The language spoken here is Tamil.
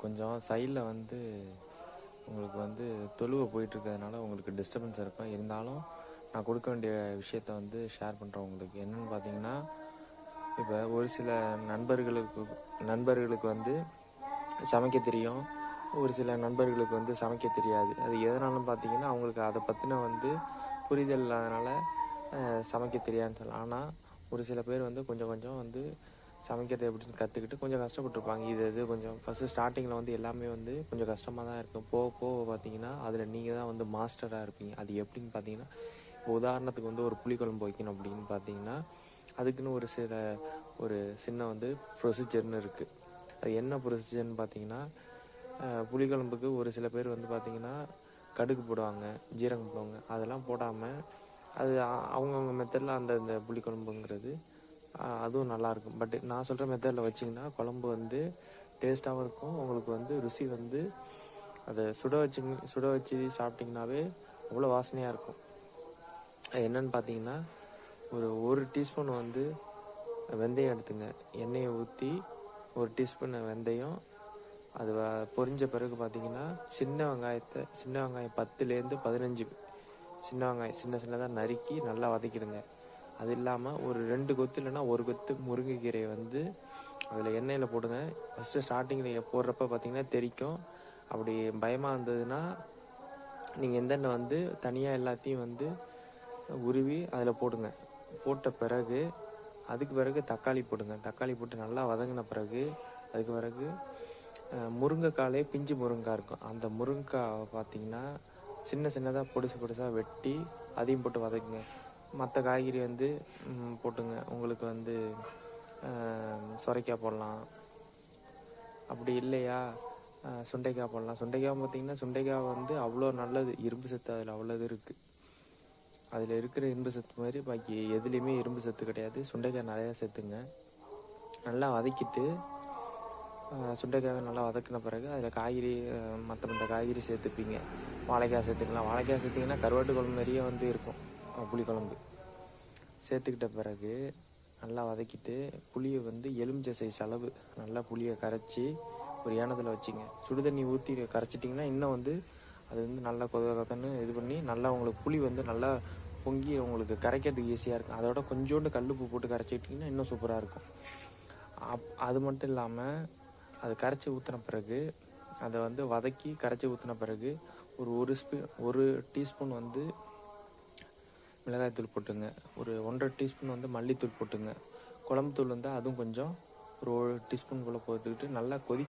கொஞ்சம் சைடில் வந்து உங்களுக்கு வந்து தொழுவ போயிட்டுருக்கிறதுனால உங்களுக்கு டிஸ்டர்பன்ஸ் இருக்கும். இருந்தாலும் நான் கொடுக்க வேண்டிய விஷயத்த வந்து ஷேர் பண்ணுறேன் உங்களுக்கு. என்னென்னு பார்த்தீங்கன்னா, இப்போ ஒரு சில நண்பர்களுக்கு வந்து சமைக்க தெரியும். ஒரு சில நண்பர்களுக்கு வந்து சமைக்க தெரியாது. அது எதனாலும் பார்த்தீங்கன்னா, அவங்களுக்கு அதை பற்றின வந்து புரிதல் இல்லாதனால சமைக்க தெரியாதுன்னு சொல்லலாம். ஆனால் ஒரு சில பேர் வந்து கொஞ்சம் கொஞ்சம் வந்து சமைக்கிறது எப்படின்னு கற்றுக்கிட்டு கொஞ்சம் கஷ்டப்பட்டுருப்பாங்க. இது கொஞ்சம் ஃபஸ்ட்டு ஸ்டார்டிங்கில் வந்து எல்லாமே வந்து கொஞ்சம் கஷ்டமாக தான் இருக்கும். போக போக பார்த்தீங்கன்னா, அதில் நீங்கள் தான் வந்து மாஸ்டராக இருப்பீங்க. அது எப்படின்னு பார்த்தீங்கன்னா, இப்போ உதாரணத்துக்கு வந்து ஒரு புளிக்குழம்பு வைக்கணும் அப்படின்னு பார்த்தீங்கன்னா, அதுக்குன்னு ஒரு சின்ன வந்து ப்ரொசீஜர்னு இருக்குது. அது என்ன ப்ரொசீஜர்னு பார்த்தீங்கன்னா, புளிக்குழம்புக்கு ஒரு சில பேர் வந்து பார்த்திங்கன்னா கடுகு போடுவாங்க, ஜீரகம் போடுவாங்க. அதெல்லாம் போடாமல் அது அவங்கவுங்க மெத்தடில் இந்த புளிக்குழம்புங்கிறது அதுவும் நல்லாயிருக்கும். பட் நான் சொல்கிற மெத்தடில் வச்சிங்கன்னா குழம்பு வந்து டேஸ்ட்டாகவும் இருக்கும். உங்களுக்கு வந்து ருசி வந்து அதை சுட வச்சு சாப்பிட்டிங்கனாவே அவ்வளோ வாசனையாக இருக்கும். அது என்னென்னு பார்த்தீங்கன்னா, ஒரு டீஸ்பூன் வந்து வெந்தயம் எடுத்துங்க. எண்ணெயை ஊற்றி 1 டீஸ்பூன் வெந்தயம், அது பொரிஞ்ச பிறகு பார்த்தீங்கன்னா சின்ன வெங்காயம் 10லேருந்து 15 சின்ன வெங்காயம் சின்னதாக நறுக்கி நல்லா வதக்கிடுங்க. அது இல்லாமல் ஒரு 2 கொத்து இல்லைன்னா 1 கொத்து முருங்கைக்கீரையை வந்து அதில் எண்ணெயில் போடுங்க. ஃபஸ்ட்டு ஸ்டார்டிங்கில் போடுறப்ப பார்த்தீங்கன்னா தெரிக்கும். அப்படி பயமாக இருந்ததுன்னா நீங்கள் எந்தெண்ணெய் வந்து தனியாக எல்லாத்தையும் வந்து உருவி அதில் போடுங்க. போட்ட பிறகு அதுக்கு பிறகு தக்காளி போடுங்க. தக்காளி போட்டு நல்லா வதங்கின பிறகு அதுக்கு பிறகு முருங்கைக்காலே பிஞ்சு முருங்கைக்காய் இருக்கும். அந்த முருங்கைக்காவை பார்த்தீங்கன்னா சின்னதாக பொடிசாக வெட்டி அதையும் போட்டு வதக்குங்க. மற்ற காய்கறி வந்து போட்டுங்க. உங்களுக்கு வந்து சொரைக்காய் போடலாம், அப்படி இல்லையா சுண்டைக்காய் போடலாம். சுண்டைக்காய் பார்த்தீங்கன்னா சுண்டைக்காய் வந்து அவ்வளோ நல்லது, இரும்பு சத்து அதில் அவ்வளோ இருக்குது. அதில் இருக்கிற இரும்பு சத்து மாதிரி பாக்கி எதுலேயுமே இரும்பு சத்து கிடையாது. சுண்டைக்காய் நிறையா சேர்த்துங்க. நல்லா வதக்கிட்டு சுண்டைக்காயை நல்லா வதக்கின பிறகு அதில் மற்ற காய்கறி சேர்த்துப்பீங்க. வாழைக்காய் சேர்த்துக்கலாம். வாழைக்காய் சேர்த்திங்கன்னா கருவாட்டு குழம்பு மாதிரியே வந்து இருக்கும் புளிக்குழம்பு. சேர்த்துக்கிட்ட பிறகு நல்லா வதக்கிட்டு புளியை வந்து எலுமிச்சை சைஸ் அளவு நல்லா புளியை கரைச்சி ஒரு ஏனத்தில் வச்சுங்க. சுடுதண்ணி ஊற்றி கரைச்சிட்டிங்கன்னா இன்னும் வந்து அது வந்து நல்லா கொதன்னு இது பண்ணி நல்லா உங்களுக்கு புளி வந்து நல்லா பொங்கி உங்களுக்கு கரைக்கிறதுக்கு ஈஸியாக இருக்கும். அதோட கொஞ்சோண்டு கல்லுப்பு போட்டு கரைச்சிட்டிங்கன்னா இன்னும் சூப்பராக இருக்கும். அது மட்டும் இல்லாமல் அது கரைச்சி ஊற்றின பிறகு அதை வந்து வதக்கி கரைச்சி ஊற்றின பிறகு ஒரு டீஸ்பூன் வந்து மிளகாய்த்தூள் போட்டுங்க. ஒரு 1.5 டீஸ்பூன் வந்து மல்லித்தூள் போட்டுங்க. குழம்புத்தூள் வந்து அதுவும் கொஞ்சம் ஒரு 1 டீஸ்பூன் போல் போட்டுக்கிட்டு நல்லா